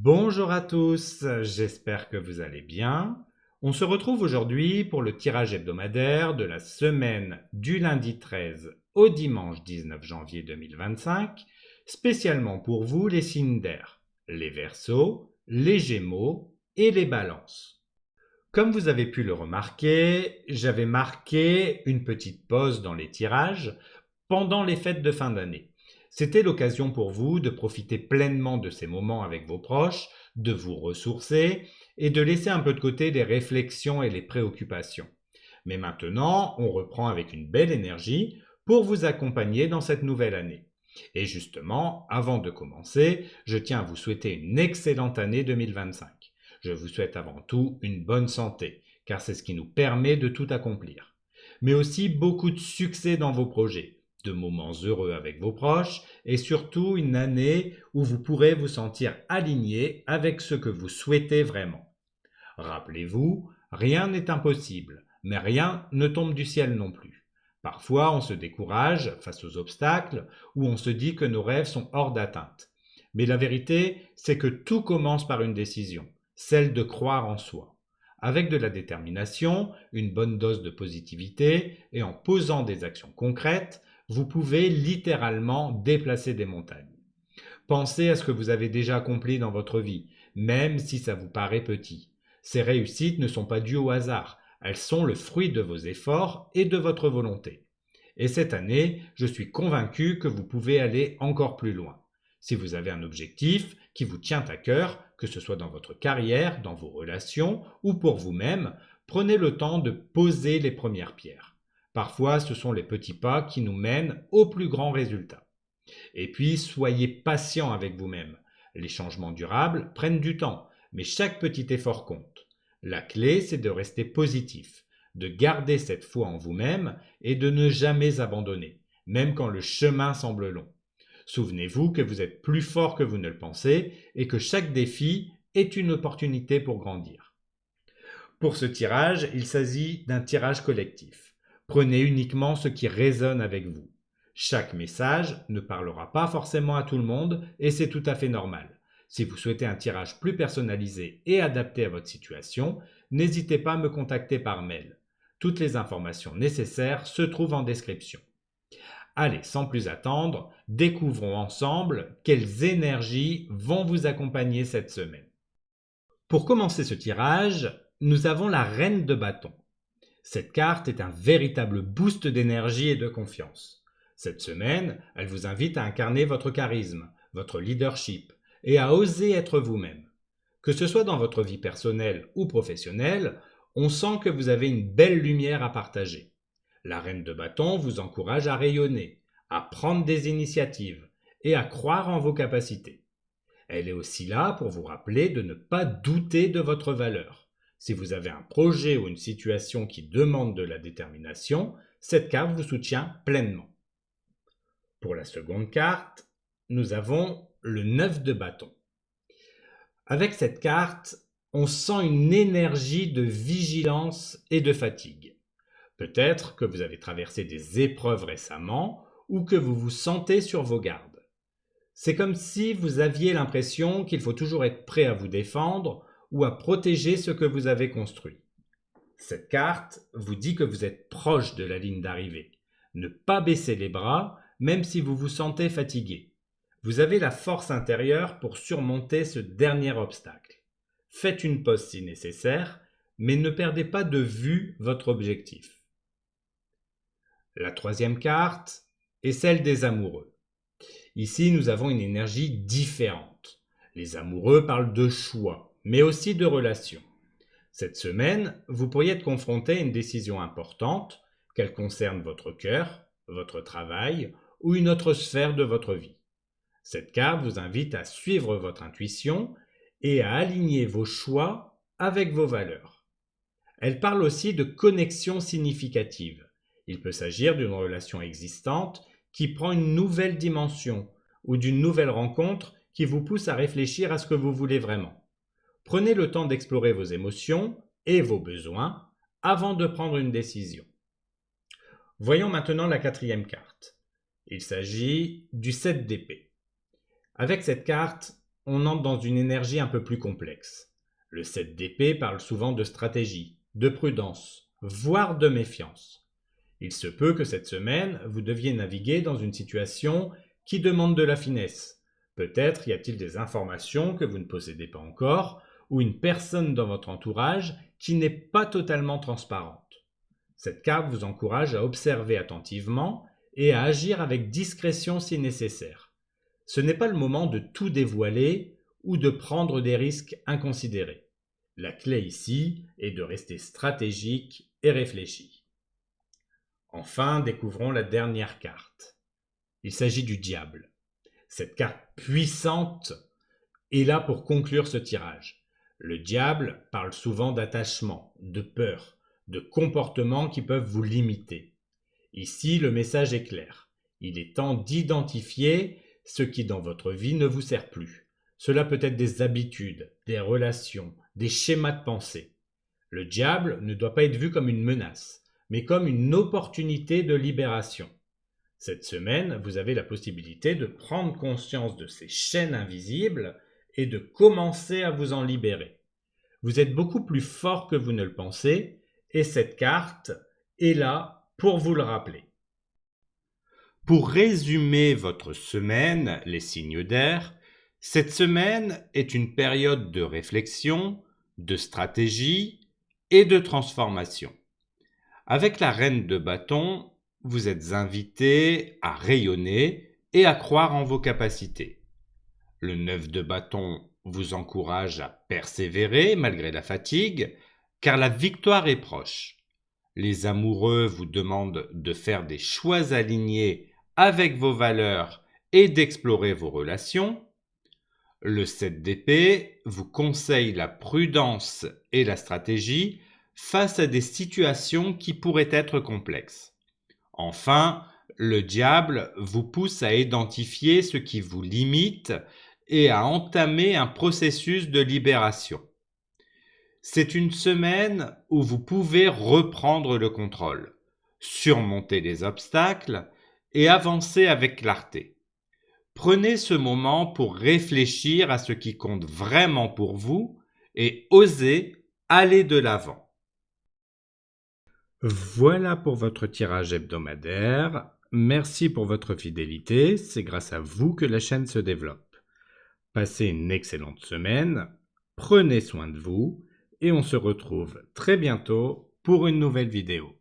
Bonjour à tous, j'espère que vous allez bien. On se retrouve aujourd'hui pour le tirage hebdomadaire de la semaine du lundi 13 au dimanche 19 janvier 2025, spécialement pour vous les signes d'air, les Verseaux, les Gémeaux et les Balances. Comme vous avez pu le remarquer, j'avais marqué une petite pause dans les tirages pendant les fêtes de fin d'année. C'était l'occasion pour vous de profiter pleinement de ces moments avec vos proches, de vous ressourcer et de laisser un peu de côté les réflexions et les préoccupations. Mais maintenant, on reprend avec une belle énergie pour vous accompagner dans cette nouvelle année. Et justement, avant de commencer, je tiens à vous souhaiter une excellente année 2025. Je vous souhaite avant tout une bonne santé, car c'est ce qui nous permet de tout accomplir. Mais aussi beaucoup de succès dans vos projets, de moments heureux avec vos proches et surtout une année où vous pourrez vous sentir aligné avec ce que vous souhaitez vraiment. Rappelez-vous, rien n'est impossible, mais rien ne tombe du ciel non plus. Parfois, on se décourage face aux obstacles ou on se dit que nos rêves sont hors d'atteinte. Mais la vérité, c'est que tout commence par une décision, celle de croire en soi. Avec de la détermination, une bonne dose de positivité et en posant des actions concrètes, vous pouvez littéralement déplacer des montagnes. Pensez à ce que vous avez déjà accompli dans votre vie, même si ça vous paraît petit. Ces réussites ne sont pas dues au hasard, elles sont le fruit de vos efforts et de votre volonté. Et cette année, je suis convaincu que vous pouvez aller encore plus loin. Si vous avez un objectif qui vous tient à cœur, que ce soit dans votre carrière, dans vos relations ou pour vous-même, prenez le temps de poser les premières pierres. Parfois, ce sont les petits pas qui nous mènent au plus grand résultat. Et puis, soyez patient avec vous-même. Les changements durables prennent du temps, mais chaque petit effort compte. La clé, c'est de rester positif, de garder cette foi en vous-même et de ne jamais abandonner, même quand le chemin semble long. Souvenez-vous que vous êtes plus fort que vous ne le pensez et que chaque défi est une opportunité pour grandir. Pour ce tirage, il s'agit d'un tirage collectif. Prenez uniquement ce qui résonne avec vous. Chaque message ne parlera pas forcément à tout le monde et c'est tout à fait normal. Si vous souhaitez un tirage plus personnalisé et adapté à votre situation, n'hésitez pas à me contacter par mail. Toutes les informations nécessaires se trouvent en description. Allez, sans plus attendre, découvrons ensemble quelles énergies vont vous accompagner cette semaine. Pour commencer ce tirage, nous avons la Reine de bâton. Cette carte est un véritable boost d'énergie et de confiance. Cette semaine, elle vous invite à incarner votre charisme, votre leadership et à oser être vous-même. Que ce soit dans votre vie personnelle ou professionnelle, on sent que vous avez une belle lumière à partager. La Reine de bâton vous encourage à rayonner, à prendre des initiatives et à croire en vos capacités. Elle est aussi là pour vous rappeler de ne pas douter de votre valeur. Si vous avez un projet ou une situation qui demande de la détermination, cette carte vous soutient pleinement. Pour la seconde carte, nous avons le 9 de bâton. Avec cette carte, on sent une énergie de vigilance et de fatigue. Peut-être que vous avez traversé des épreuves récemment ou que vous vous sentez sur vos gardes. C'est comme si vous aviez l'impression qu'il faut toujours être prêt à vous défendre ou à protéger ce que vous avez construit. Cette carte vous dit que vous êtes proche de la ligne d'arrivée. Ne pas baisser les bras, même si vous vous sentez fatigué. Vous avez la force intérieure pour surmonter ce dernier obstacle. Faites une pause si nécessaire, mais ne perdez pas de vue votre objectif. La troisième carte est celle des amoureux. Ici, nous avons une énergie différente. Les amoureux parlent de choix, mais aussi de relations. Cette semaine, vous pourriez être confronté à une décision importante, qu'elle concerne votre cœur, votre travail ou une autre sphère de votre vie. Cette carte vous invite à suivre votre intuition et à aligner vos choix avec vos valeurs. Elle parle aussi de connexion significative. Il peut s'agir d'une relation existante qui prend une nouvelle dimension ou d'une nouvelle rencontre qui vous pousse à réfléchir à ce que vous voulez vraiment. Prenez le temps d'explorer vos émotions et vos besoins avant de prendre une décision. Voyons maintenant la quatrième carte. Il s'agit du 7 d'épée. Avec cette carte, on entre dans une énergie un peu plus complexe. Le 7 d'épée parle souvent de stratégie, de prudence, voire de méfiance. Il se peut que cette semaine, vous deviez naviguer dans une situation qui demande de la finesse. Peut-être y a-t-il des informations que vous ne possédez pas encore, ou une personne dans votre entourage qui n'est pas totalement transparente. Cette carte vous encourage à observer attentivement et à agir avec discrétion si nécessaire. Ce n'est pas le moment de tout dévoiler ou de prendre des risques inconsidérés. La clé ici est de rester stratégique et réfléchi. Enfin, découvrons la dernière carte. Il s'agit du diable. Cette carte puissante est là pour conclure ce tirage. Le diable parle souvent d'attachement, de peur, de comportements qui peuvent vous limiter. Ici, le message est clair. Il est temps d'identifier ce qui dans votre vie ne vous sert plus. Cela peut être des habitudes, des relations, des schémas de pensée. Le diable ne doit pas être vu comme une menace, mais comme une opportunité de libération. Cette semaine, vous avez la possibilité de prendre conscience de ces chaînes invisibles et de commencer à vous en libérer. Vous êtes beaucoup plus fort que vous ne le pensez et cette carte est là pour vous le rappeler. Pour résumer votre semaine, les signes d'air, cette semaine est une période de réflexion, de stratégie et de transformation. Avec la reine de bâton, vous êtes invité à rayonner et à croire en vos capacités. Le 9 de bâton vous encourage à persévérer malgré la fatigue, car la victoire est proche. Les amoureux vous demandent de faire des choix alignés avec vos valeurs et d'explorer vos relations. Le 7 d'épée vous conseille la prudence et la stratégie face à des situations qui pourraient être complexes. Enfin, le diable vous pousse à identifier ce qui vous limite et à entamer un processus de libération. C'est une semaine où vous pouvez reprendre le contrôle, surmonter les obstacles et avancer avec clarté. Prenez ce moment pour réfléchir à ce qui compte vraiment pour vous et osez aller de l'avant. Voilà pour votre tirage hebdomadaire. Merci pour votre fidélité, c'est grâce à vous que la chaîne se développe. Passez une excellente semaine, prenez soin de vous et on se retrouve très bientôt pour une nouvelle vidéo.